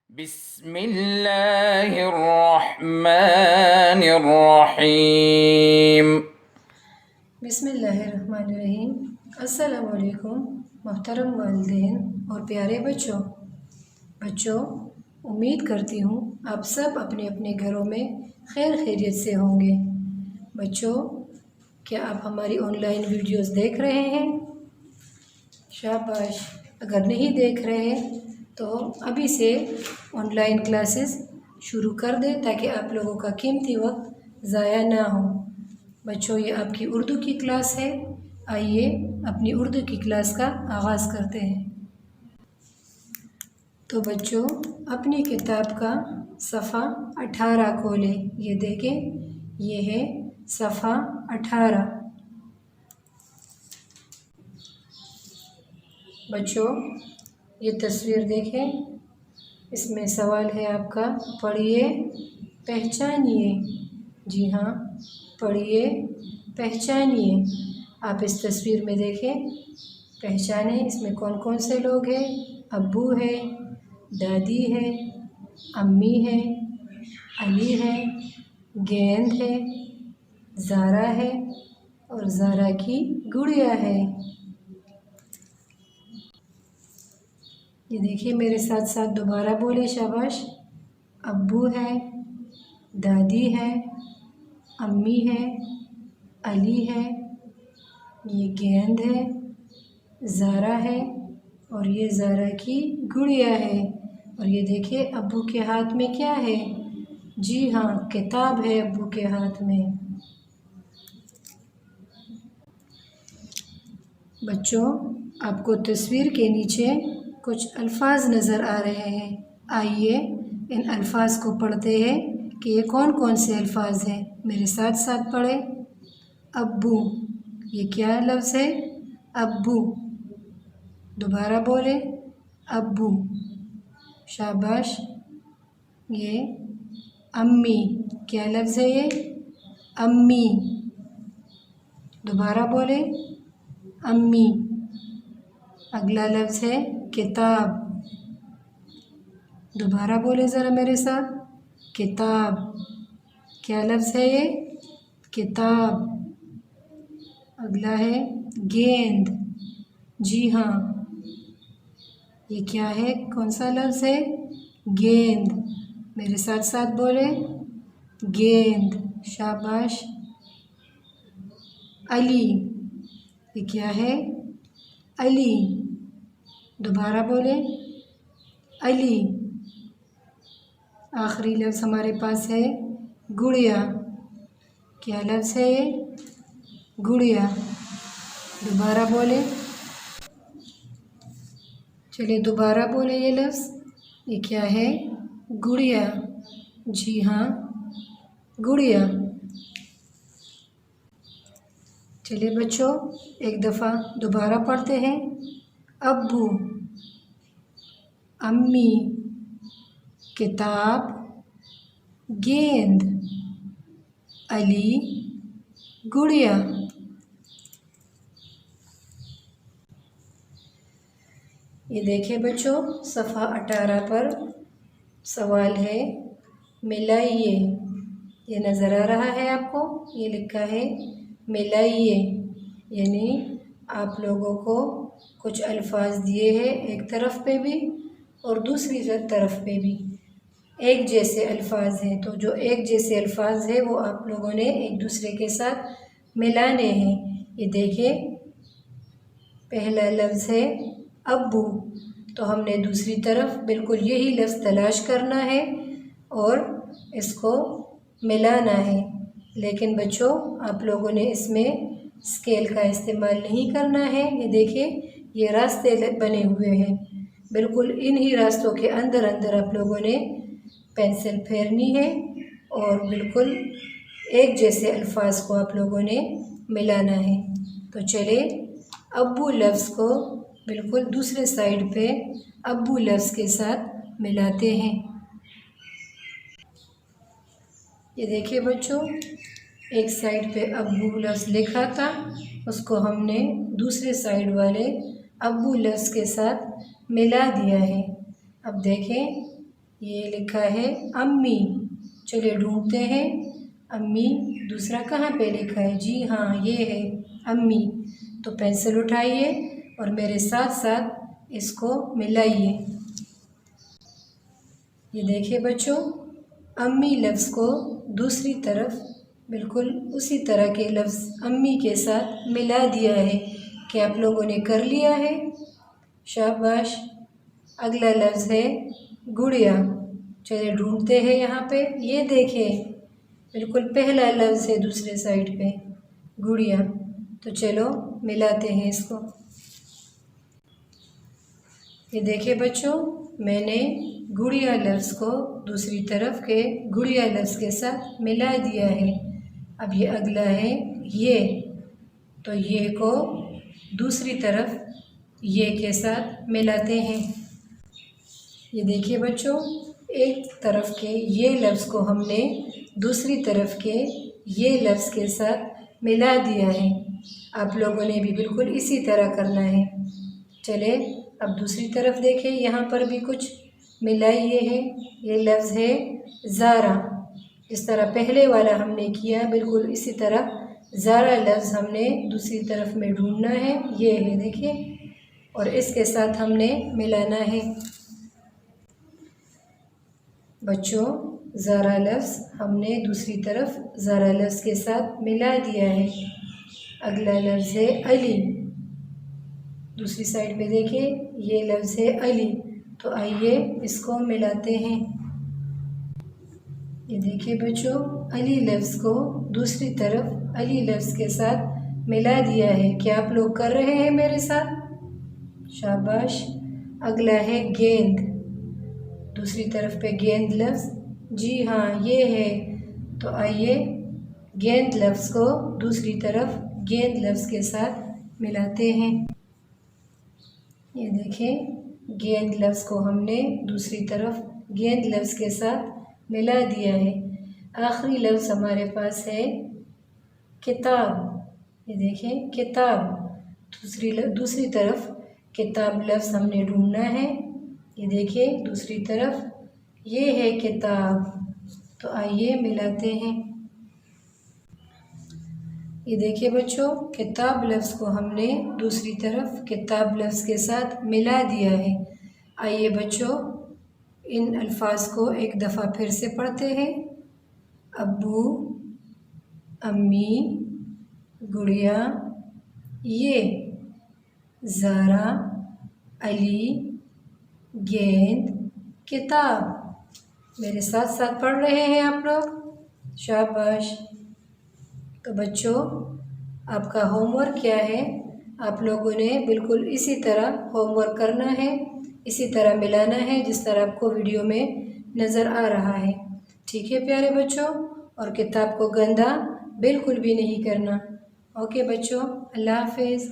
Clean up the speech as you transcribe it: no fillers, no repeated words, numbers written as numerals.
बिस्मिल्लाहिर्रहमानिर्रहीम। बिस्मिल्लाहिर्रहमानिर्रहीम। अस्सलामुअलैकुम मोहतरम वालिदैन और प्यारे बच्चों, उम्मीद करती हूँ आप सब अपने अपने घरों में खैर खैरियत से होंगे। बच्चों, क्या आप हमारी ऑनलाइन वीडियोस देख रहे हैं? शाबाश। अगर नहीं देख रहे तो अभी से ऑनलाइन क्लासेस शुरू कर दें ताकि आप लोगों का कीमती वक्त ज़ाया ना हो। बच्चों, ये आपकी उर्दू की क्लास है। आइए अपनी उर्दू की क्लास का आगाज़ करते हैं। तो बच्चों, अपनी किताब का सफ़ा 18 खोलें। ये देखें, ये है सफ़ा 18। बच्चों, ये तस्वीर देखें, इसमें सवाल है आपका, पढ़िए पहचानिए। जी हाँ, पढ़िए पहचानिए। आप इस तस्वीर में देखें, पहचानें इसमें कौन कौन से लोग हैं। अब्बू है, दादी है, अम्मी है, अली है, गेंद है, ज़ारा है और ज़ारा की गुड़िया है। ये देखिए, मेरे साथ साथ दोबारा बोले, शाबाश। अब्बू है, दादी है, अम्मी है, अली है, ये गेंद है, ज़ारा है और ये ज़ारा की गुड़िया है। और ये देखिए, अब्बू के हाथ में क्या है? जी हाँ, किताब है अब्बू के हाथ में। बच्चों, आपको तस्वीर के नीचे कुछ अल्फाज नज़र आ रहे हैं। आइए इन अल्फाज को पढ़ते हैं कि ये कौन कौन से अल्फाज हैं। मेरे साथ साथ पढ़े। अब्बू, ये क्या लफ्ज़ है? अब्बू। दोबारा बोले, अब्बू। शाबाश। ये अम्मी, क्या लफ्ज़ है ये? अम्मी। दोबारा बोले, अम्मी। अगला लफ्ज़ है किताब। दोबारा बोले ज़रा मेरे साथ, किताब। क्या लफ्ज़ है ये? किताब। अगला है गेंद। जी हाँ, ये क्या है? कौन सा लफ्ज़ है? गेंद। मेरे साथ साथ बोले, गेंद। शाबाश। अली, ये क्या है? अली। दोबारा बोले, अली। आखिरी लफ्ज़ हमारे पास है गुड़िया। क्या लफ्ज़ है ये? गुड़िया। दोबारा बोले, चलिए दोबारा बोले ये लफ्ज़। ये क्या है? गुड़िया। जी हाँ, गुड़िया। चलिए बच्चों, एक दफ़ा दोबारा पढ़ते हैं। अब्बू, अम्मी, किताब, गेंद, अली, गुड़िया। ये देखिए बच्चों, सफ़ा 18 पर सवाल है, मिलाइए। ये नज़र आ रहा है आपको? ये लिखा है मिलाइए, यानी आप लोगों को कुछ अल्फाज दिए हैं, एक तरफ पे भी और दूसरी तरफ पे भी एक जैसे अल्फाज हैं। तो जो एक जैसे अल्फाज है वो आप लोगों ने एक दूसरे के साथ मिलाने हैं। ये देखिए, पहला लफ्ज़ है अब्बू, तो हमने दूसरी तरफ बिल्कुल यही लफ्ज़ तलाश करना है और इसको मिलाना है। लेकिन बच्चों, आप लोगों ने इसमें स्केल का इस्तेमाल नहीं करना है। ये देखिए, ये रास्ते बने हुए हैं, बिल्कुल इन्हीं रास्तों के अंदर अंदर आप लोगों ने पेंसिल फेरनी है और बिल्कुल एक जैसे अल्फाज को आप लोगों ने मिलाना है। तो चलिए, अब्बू लफ्ज़ को बिल्कुल दूसरे साइड पे अब्बू लफ्ज़ के साथ मिलाते हैं। ये देखिए बच्चों, एक साइड पे अब्बू लफ्ज़ लिखा था, उसको हमने दूसरे साइड वाले अब्बू लफ्ज़ के साथ मिला दिया है। अब देखें, ये लिखा है अम्मी। चलिए ढूंढते हैं अम्मी दूसरा कहाँ पे लिखा है। जी हाँ, ये है अम्मी। तो पेंसिल उठाइए और मेरे साथ साथ इसको मिलाइए। ये देखिए बच्चों, अम्मी लफ्ज़ को दूसरी तरफ बिल्कुल उसी तरह के लफ्ज़ अम्मी के साथ मिला दिया है। क्या आप लोगों ने कर लिया है? शाबाश। अगला लफ्ज़ है गुड़िया। चलिए ढूंढते हैं यहाँ पे। ये देखें, बिल्कुल पहला लफ्ज़ है दूसरे साइड पे, गुड़िया। तो चलो मिलाते हैं इसको। ये देखिए बच्चों, मैंने गुड़िया लफ्ज़ को दूसरी तरफ के गुड़िया लफ्ज़ के साथ मिला दिया है। अब ये अगला है ये। तो ये को दूसरी तरफ ये के साथ मिलाते हैं। ये देखिए बच्चों, एक तरफ के ये लफ्ज़ को हमने दूसरी तरफ के ये लफ्ज़ के साथ मिला दिया है। आप लोगों ने भी बिल्कुल इसी तरह करना है। चले अब दूसरी तरफ देखें, यहाँ पर भी कुछ मिलाइए है। ये लफ्ज़ है ज़ारा। इस तरह पहले वाला हमने किया, बिल्कुल इसी तरह ज़ारा लफ्ज़ हमने दूसरी तरफ में ढूंढना है। ये है देखिए, और इसके साथ हमने मिलाना है। बच्चों, ज़ारा लफ्ज़ हमने दूसरी तरफ ज़ारा लफ्ज़ के साथ मिला दिया है। अगला लफ्ज़ है अली। दूसरी साइड पे देखिए, ये लफ्ज़ है अली। तो आइए इसको मिलाते हैं। ये देखिए बच्चों, अली लफ्ज़ को दूसरी तरफ अली लफ्ज़ के साथ मिला दिया है। क्या आप लोग कर रहे हैं मेरे साथ? शाबाश। अगला है गेंद। दूसरी तरफ पे गेंद लफ्ज़। जी हाँ, ये है। तो आइए गेंद लफ्ज़ को दूसरी तरफ गेंद लफ्ज़ के साथ मिलाते हैं। ये देखें, गेंद लफ्ज़ को हमने दूसरी तरफ गेंद लफ्ज़ के साथ मिला दिया है। आखिरी लफ्ज़ हमारे पास है किताब। ये देखें, किताब। दूसरी तरफ किताब लफ्ज़ हमने ढूंढना है। ये देखिए दूसरी तरफ, ये है किताब। तो आइए मिलाते हैं। ये देखिए बच्चों, किताब लफ्ज़ को हमने दूसरी तरफ किताब लफ्ज़ के साथ मिला दिया है। आइए बच्चों, इन अल्फाज को एक दफ़ा फिर से पढ़ते हैं। अब्बू, अम्मी, गुड़िया, ये, ज़ारा, अली, गेंद, किताब। मेरे साथ साथ पढ़ रहे हैं आप लोग? शाबाश। तो बच्चों, आपका होमवर्क क्या है? आप लोगों ने बिल्कुल इसी तरह होमवर्क करना है, इसी तरह मिलाना है जिस तरह आपको वीडियो में नज़र आ रहा है। ठीक है प्यारे बच्चों? और किताब को गंदा बिल्कुल भी नहीं करना। ओके बच्चों, अल्लाह हाफिज़।